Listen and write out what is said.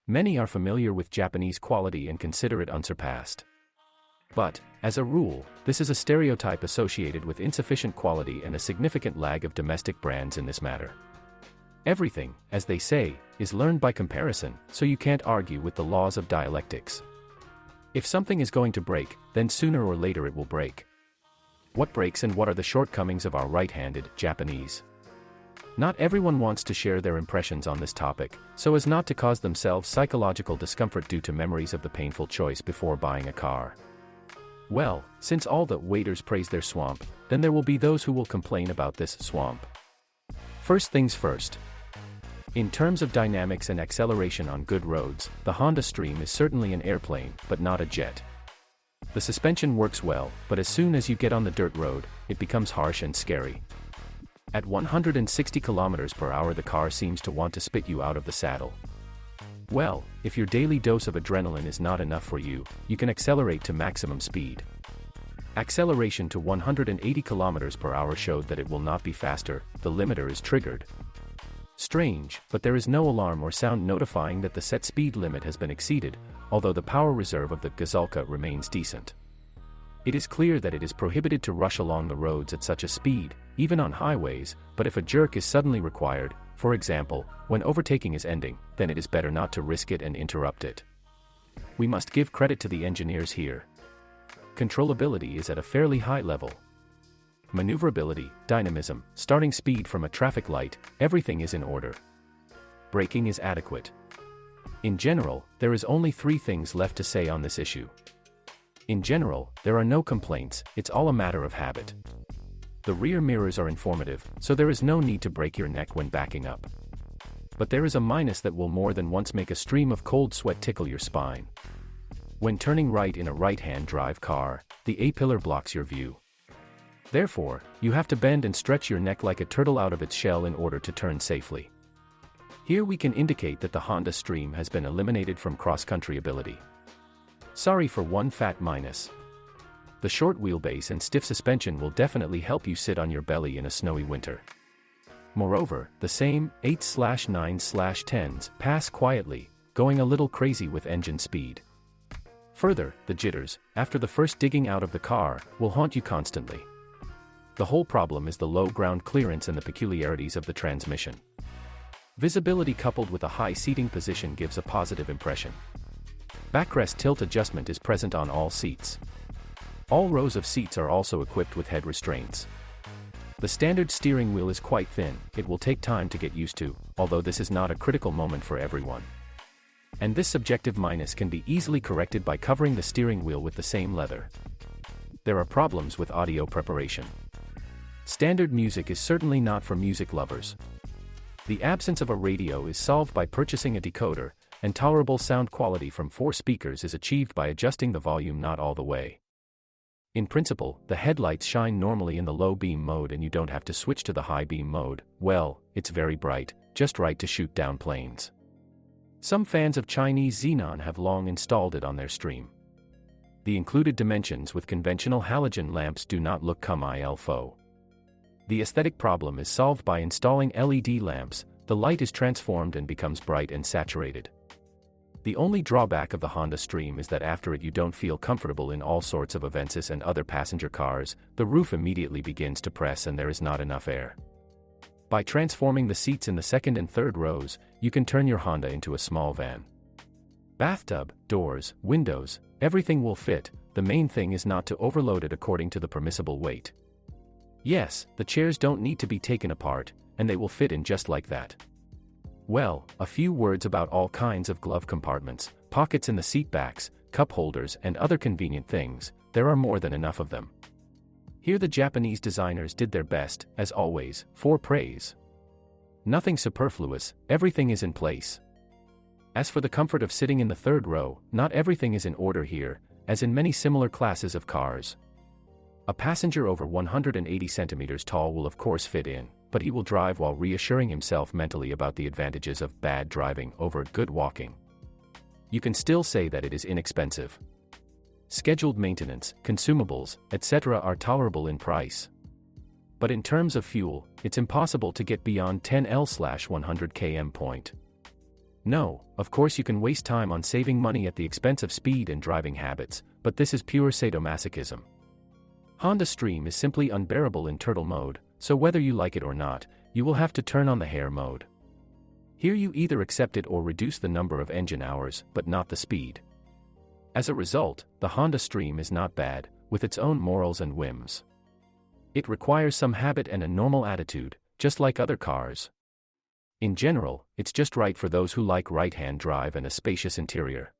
Many are familiar with Japanese quality and consider it unsurpassed. But, as a rule, this is a stereotype associated with insufficient quality and a significant lag of domestic brands in this matter. Everything, as they say, is learned by comparison, so you can't argue with the laws of dialectics. If something is going to break, then sooner or later it will break. What breaks and what are the shortcomings of our right-handed Japanese? Not everyone wants to share their impressions on this topic, so as not to cause themselves psychological discomfort due to memories of the painful choice before buying a car. Well, since all the waiters praise their swamp, then there will be those who will complain about this swamp. First things first. In terms of dynamics and acceleration on good roads, the Honda Stream is certainly an airplane, but not a jet. The suspension works well, but as soon as you get on the dirt road, it becomes harsh and scary. At 160 km/h the car seems to want to spit you out of the saddle. Well, if your daily dose of adrenaline is not enough for you, you can accelerate to maximum speed. Acceleration to 180 km/h showed that it will not be faster, the limiter is triggered. Strange, but there is no alarm or sound notifying that the set speed limit has been exceeded, although the power reserve of the Gazulka remains decent. It is clear that it is prohibited to rush along the roads at such a speed, even on highways, but if a jerk is suddenly required, for example, when overtaking is ending, then it is better not to risk it and interrupt it. We must give credit to the engineers here. Controllability is at a fairly high level. Maneuverability, dynamism, starting speed from a traffic light, everything is in order. Braking is adequate. In general, there is only 3 things left to say on this issue. In general, there are no complaints, it's all a matter of habit. The rear mirrors are informative, so there is no need to break your neck when backing up. But there is a minus that will more than once make a stream of cold sweat tickle your spine. When turning right in a right-hand drive car, the A-pillar blocks your view. Therefore, you have to bend and stretch your neck like a turtle out of its shell in order to turn safely. Here we can indicate that the Honda Stream has been eliminated from cross-country ability. Sorry for one fat minus. The short wheelbase and stiff suspension will definitely help you sit on your belly in a snowy winter. Moreover, the same 8/9/10s pass quietly, going a little crazy with engine speed. Further, the jitters, after the first digging out of the car, will haunt you constantly. The whole problem is the low ground clearance and the peculiarities of the transmission. Visibility coupled with a high seating position gives a positive impression. Backrest tilt adjustment is present on all seats. All rows of seats are also equipped with head restraints. The standard steering wheel is quite thin, it will take time to get used to, although this is not a critical moment for everyone. And this subjective minus can be easily corrected by covering the steering wheel with the same leather. There are problems with audio preparation. Standard music is certainly not for music lovers. The absence of a radio is solved by purchasing a decoder, and tolerable sound quality from 4 speakers is achieved by adjusting the volume not all the way. In principle, the headlights shine normally in the low beam mode and you don't have to switch to the high beam mode. Well, it's very bright, just right to shoot down planes. Some fans of Chinese xenon have long installed it on their Stream. The included dimensions with conventional halogen lamps do not look comme il faut. The aesthetic problem is solved by installing LED lamps, the light is transformed and becomes bright and saturated. The only drawback of the Honda Stream is that after it you don't feel comfortable in all sorts of Avensis and other passenger cars, the roof immediately begins to press and there is not enough air. By transforming the seats in the second and third rows, you can turn your Honda into a small van. Bathtub, doors, windows, everything will fit, the main thing is not to overload it according to the permissible weight. Yes, the chairs don't need to be taken apart, and they will fit in just like that. Well, a few words about all kinds of glove compartments, pockets in the seat backs, cup holders and other convenient things, there are more than enough of them. Here the Japanese designers did their best, as always, for praise. Nothing superfluous, everything is in place. As for the comfort of sitting in the third row, not everything is in order here, as in many similar classes of cars. A passenger over 180 centimeters tall will of course fit in, but he will drive while reassuring himself mentally about the advantages of bad driving over good walking. You can still say that it is inexpensive. Scheduled maintenance, consumables, etc. are tolerable in price. But in terms of fuel, it's impossible to get beyond 10 L/100 km point. No, of course you can waste time on saving money at the expense of speed and driving habits, but this is pure sadomasochism. Honda Stream is simply unbearable in turtle mode, so whether you like it or not, you will have to turn on the hare mode. Here you either accept it or reduce the number of engine hours, but not the speed. As a result, the Honda Stream is not bad, with its own morals and whims. It requires some habit and a normal attitude, just like other cars. In general, it's just right for those who like right-hand drive and a spacious interior.